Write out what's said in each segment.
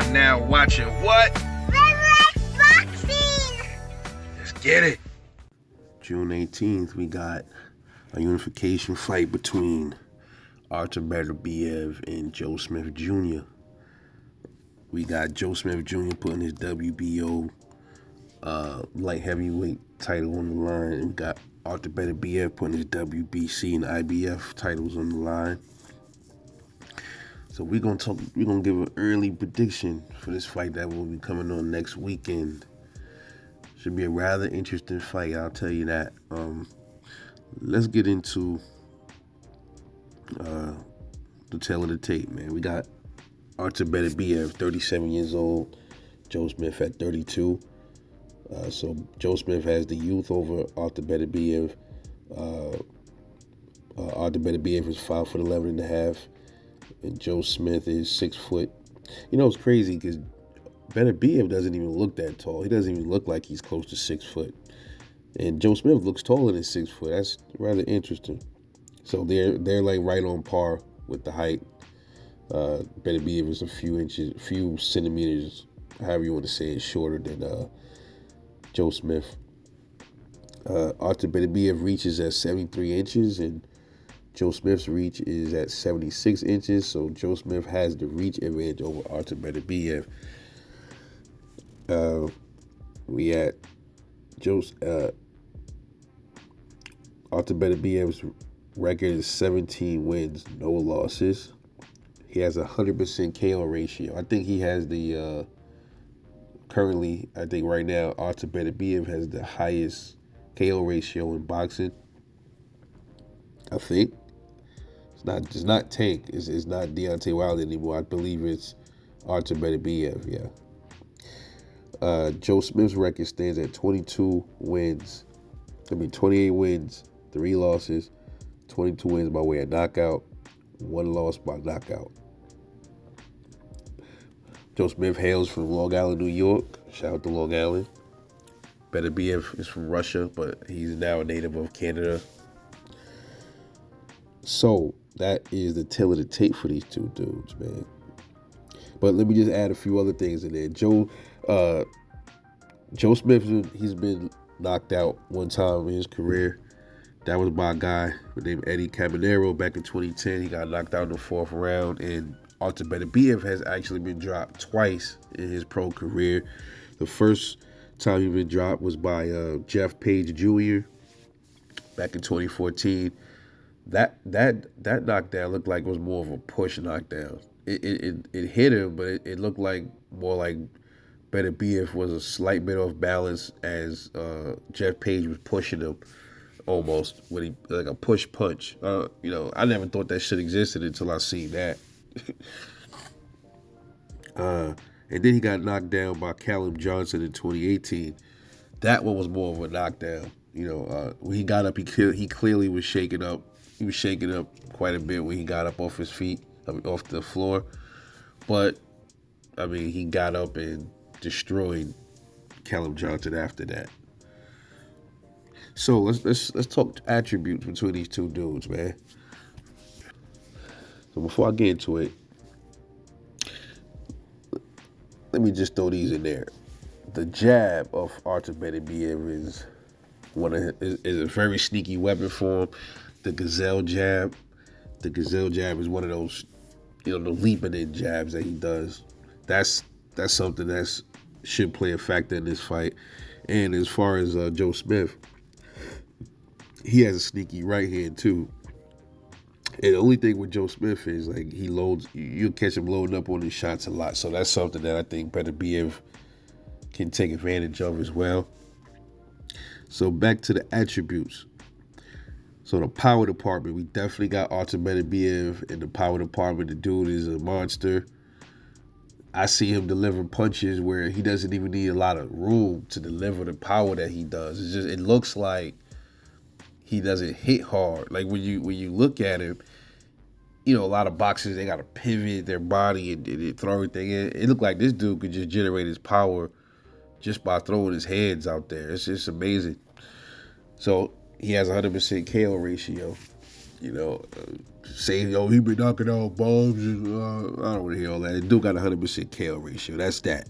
are now watching what? Red Boxing! Let's get it. June 18th, we got a unification fight between Artur Beterbiev and Joe Smith Jr. We got Joe Smith Jr. putting his WBO light heavyweight title on the line. And we got Artur Beterbiev putting his WBC and IBF titles on the line. So we're gonna give an early prediction for this fight that will be coming on next weekend. Should be a rather interesting fight, I'll tell you that. Let's get into the tail of the tape, man. We got Artur Beterbiev, 37 years old. Joe Smith at 32. So Joe Smith has the youth over Artur Beterbiev. Artur Beterbiev is 5'11" and a half, and Joe Smith is 6 foot. You know, it's crazy because Beterbiev doesn't even look that tall. He doesn't even look like he's close to 6 foot. And Joe Smith looks taller than 6 foot. That's rather interesting. So they're like right on par with the height. Beterbiev is a few centimeters, however you want to say it, shorter than Joe Smith. Artur Beterbiev reaches at 73 inches, and Joe Smith's reach is at 76 inches. So Joe Smith has the reach advantage over Artur Beterbiev. We at Artur Beterbiev's record is 17 wins, no losses. He has a 100% KO ratio. I think he has the currently. I think right now Artur Beterbiev has the highest KO ratio in boxing. I think it's not Tank. It's not Deontay Wilder anymore. I believe it's Artur Beterbiev. Yeah. Joe Smith's record stands at 28 wins, 3 losses, 22 wins by way of knockout, 1 loss by knockout. Joe Smith hails from Long Island, New York. Shout out to Long Island. Beterbiev is from Russia, but he's now a native of Canada. So that is the tail of the tape for these two dudes, man. But let me just add a few other things in there. Joe Smith, he's been knocked out one time in his career. That was by a guy named Eddie Cabanero back in 2010. He got knocked out in the 4th round. And Artur Beterbiev has actually been dropped twice in his pro career. The first time he been dropped was by Jeff Page Jr. back in 2014. That knockdown looked like it was more of a push knockdown. It hit him, but it looked like more like Beterbiev was a slight bit off balance as Jeff Page was pushing him almost with like a push punch. I never thought that shit existed until I seen that. And then he got knocked down by Callum Johnson in 2018. That one was more of a knockdown. When he got up, he clearly was shaking up. He was shaking up quite a bit when he got up off his feet, off the floor. But I mean, he got up and destroyed Callum Johnson after that. So let's talk attributes between these two dudes, man. So before I get into it, let me just throw these in there. The jab of Artur Beterbiev is a very sneaky weapon for him. The gazelle jab. The gazelle jab is one of those, the leaping in jabs that he does. That's something that should play a factor in this fight. And as far as Joe Smith, he has a sneaky right hand too. And the only thing with Joe Smith is like he loads. You'll catch him loading up on his shots a lot. So that's something that I think Beterbiev can take advantage of as well. So back to the attributes. So the power department, we definitely got Artur Beterbiev in the power department. The dude is a monster. I see him delivering punches where he doesn't even need a lot of room to deliver the power that he does. It looks like he doesn't hit hard. Like when you look at him, a lot of boxers, they got to pivot their body and throw everything in. It looked like this dude could just generate his power just by throwing his hands out there. It's just amazing. So he has a 100% KO ratio. You know, saying, yo, he been knocking out bombs. And, I don't want to hear all that. The dude got 100% KO ratio. That's that.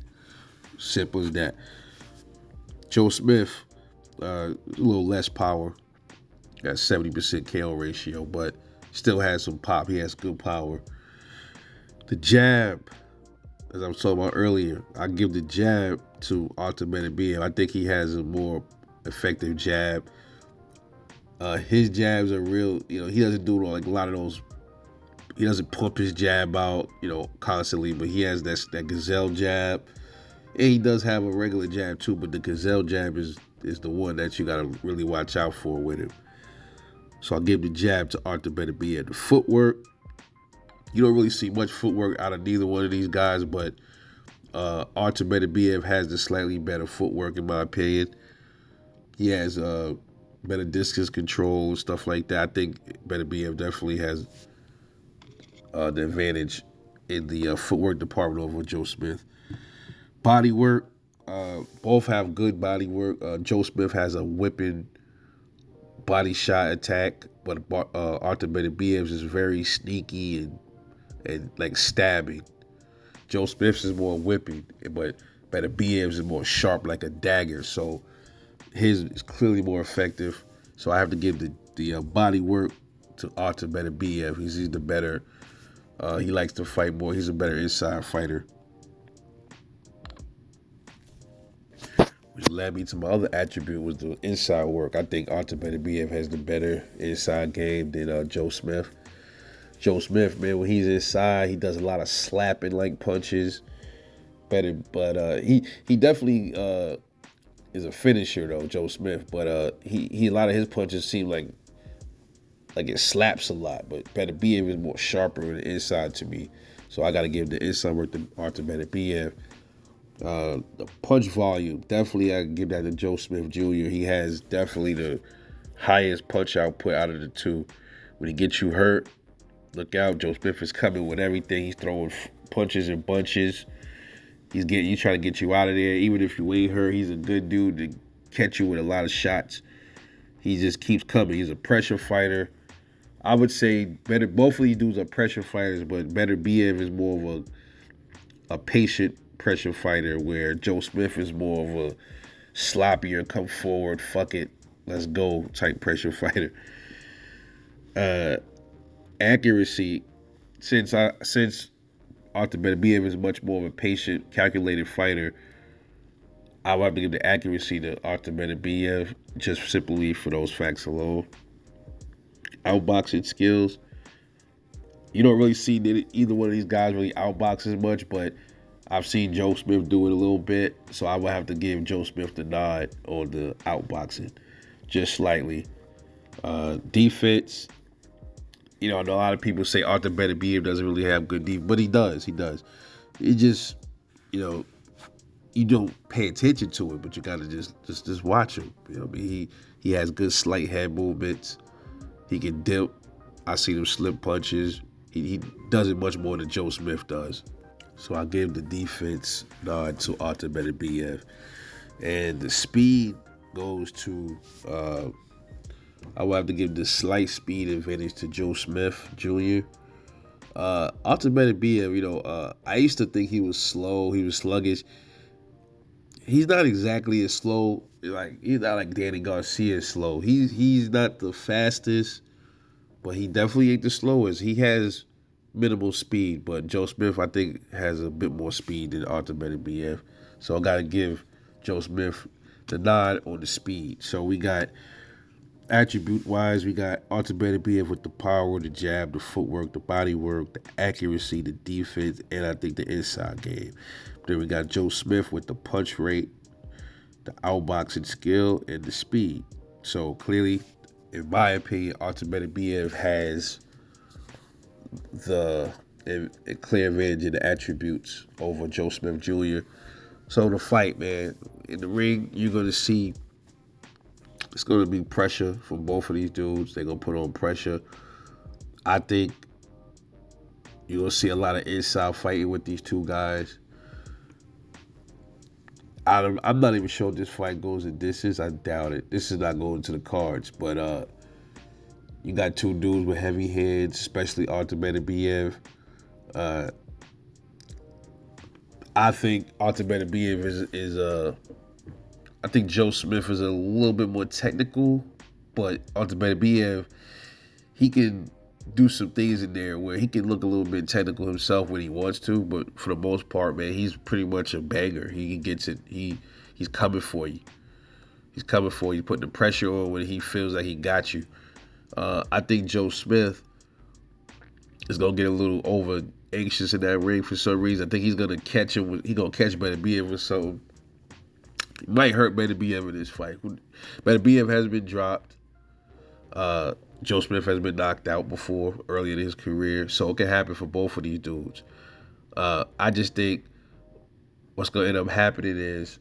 Simple as that. Joe Smith, a little less power. Got 70% KO ratio, but still has some pop. He has good power. The jab, as I was talking about earlier, I give the jab to Artur Beterbiev. I think he has a more effective jab. His jabs are real. You know, he doesn't do like a lot of those. He doesn't pump his jab out, you know, constantly. But he has that gazelle jab, and he does have a regular jab too. But the gazelle jab is the one that you gotta really watch out for with him. So I'll give the jab to Artur Beterbiev. The footwork, you don't really see much footwork out of neither one of these guys, but Artur Beterbiev has the slightly better footwork in my opinion. He has better distance control, stuff like that. I think Beterbiev definitely has the advantage in the footwork department over Joe Smith. Body work, both have good body work. Joe Smith has a whipping body shot attack, but Artur Beterbiev's is very sneaky and like stabbing. Joe Smith's is more whipping, but Beterbiev's is more sharp like a dagger. So his is clearly more effective. So I have to give the body work to Artur Beterbiev. He's the better. He likes to fight more. He's a better inside fighter. Which led me to my other attribute was the inside work. I think Artur Beterbiev has the better inside game than Joe Smith. Joe Smith, man, when he's inside, he does a lot of slapping like punches. But he definitely is a finisher though, Joe Smith. But he a lot of his punches seem like it slaps a lot. But Beterbiev is more sharper on the inside to me. So I got to give the inside work to Artur Beterbiev. The punch volume, definitely I can give that to Joe Smith Jr. He has definitely the highest punch output out of the two. When he gets you hurt, look out. Joe Smith is coming with everything. He's throwing punches and bunches. He's trying to get you out of there. Even if you ain't hurt, he's a good dude to catch you with a lot of shots. He just keeps coming. He's a pressure fighter. I would say both of these dudes are pressure fighters, but Beterbiev is more of a patient pressure fighter, where Joe Smith is more of a sloppier, come forward, fuck it, let's go type pressure fighter. Accuracy, since Artur Beterbiev is much more of a patient, calculated fighter, I would have to give the accuracy to Artur Beterbiev just simply for those facts alone. Outboxing skills, you don't really see either one of these guys really outbox as much, but I've seen Joe Smith do it a little bit, so I would have to give Joe Smith the nod on the outboxing, just slightly. Defense, you know, I know a lot of people say Artur Beterbiev doesn't really have good defense, but he does. He does. He just, you know, you don't pay attention to it, but you gotta just watch him. You know, I mean, he has good slight head movements. He can dip. I see him slip punches. He does it much more than Joe Smith does. So I gave the defense nod to Artur Beterbiev. And the speed goes to, I will have to give the slight speed advantage to Joe Smith Jr. Artur Beterbiev, you know, I used to think he was slow, he was sluggish. He's not exactly as slow, like he's not like Danny Garcia slow. He's not the fastest, but he definitely ain't the slowest. He has minimal speed, but Joe Smith, I think, has a bit more speed than Artur Beterbiev. So I got to give Joe Smith the nod on the speed. So we got, attribute-wise, we got Artur Beterbiev with the power, the jab, the footwork, the body work, the accuracy, the defense, and I think the inside game. Then we got Joe Smith with the punch rate, the outboxing skill, and the speed. So clearly, in my opinion, Artur Beterbiev has the clear advantage in the attributes over Joe Smith Jr. So the fight, man, in the ring, you're gonna see it's gonna be pressure from both of these dudes. They're gonna put on pressure. I think you're gonna see a lot of inside fighting with these two guys. I'm not even sure if this fight goes in distance. I doubt it. This is not going to the cards, but You got two dudes with heavy heads, especially Artur Beterbiev. I think Artur Beterbiev is I think Joe Smith is a little bit more technical, but Artur Beterbiev, he can do some things in there where he can look a little bit technical himself when he wants to, but for the most part, man, he's pretty much a banger. He gets it. He's coming for you. He's coming for you, putting the pressure on when he feels like he got you. I think Joe Smith is gonna get a little over anxious in that ring for some reason. I think he's gonna catch him. He's gonna catch Beterbiev with something. It might hurt Beterbiev in this fight. Beterbiev has been dropped. Joe Smith has been knocked out before early in his career, so it can happen for both of these dudes. I just think what's gonna end up happening is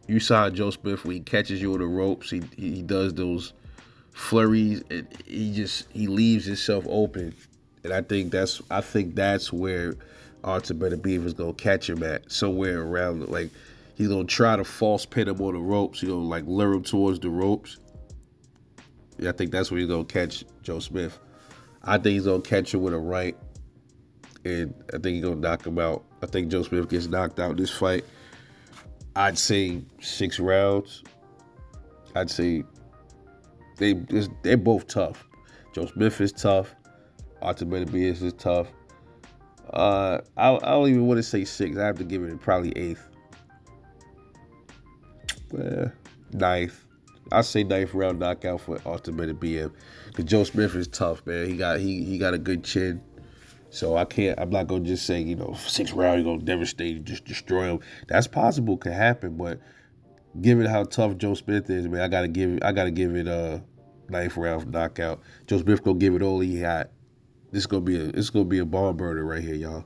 you saw Joe Smith when he catches you on the ropes. He does those flurries and he leaves himself open, and I think that's where Artur Beterbiev is gonna catch him at, somewhere around, like he's gonna try to false pin him on the ropes. He's gonna like lure him towards the ropes. Yeah, I think that's where he's gonna catch Joe Smith. I think he's gonna catch him with a right, and I think he's gonna knock him out. I think Joe Smith gets knocked out in this fight. I'd say 6 rounds. I'd say they're both tough. Joe Smith is tough. Artur Beterbiev is tough. I don't even want to say 6. I have to give it probably 8th. 9th. I say 9th round knockout for Artur Beterbiev, because Joe Smith is tough, man. He got a good chin. So I'm not gonna just say, 6th round you're gonna devastate, just destroy him. That's possible, could happen, but given how tough Joe Smith is, man, I gotta give it a 9th round knockout. Joe Smith gonna give it all he had. This is gonna be a barn burner right here, y'all.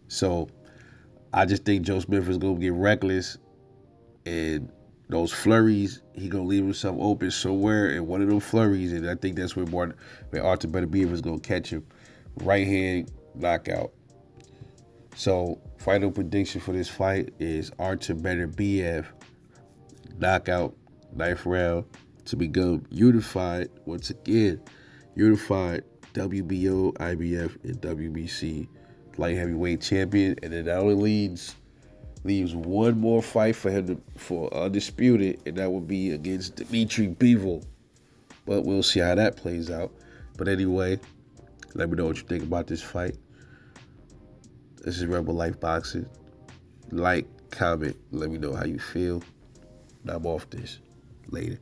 So I just think Joe Smith is gonna get reckless, and those flurries, he gonna leave himself open somewhere in one of those flurries, and I think that's where Artur Beterbiev is gonna catch him. Right hand knockout. So final prediction for this fight is Artur Beterbiev knockout, 9th round, to become unified once again. Unified WBO, IBF, and WBC light heavyweight champion, and it only leaves one more fight for him for undisputed, and that would be against Dmitry Bivol. But we'll see how that plays out. But anyway, let me know what you think about this fight. This is Rebel Life Boxing. Like, comment, let me know how you feel. I'm off this. Later.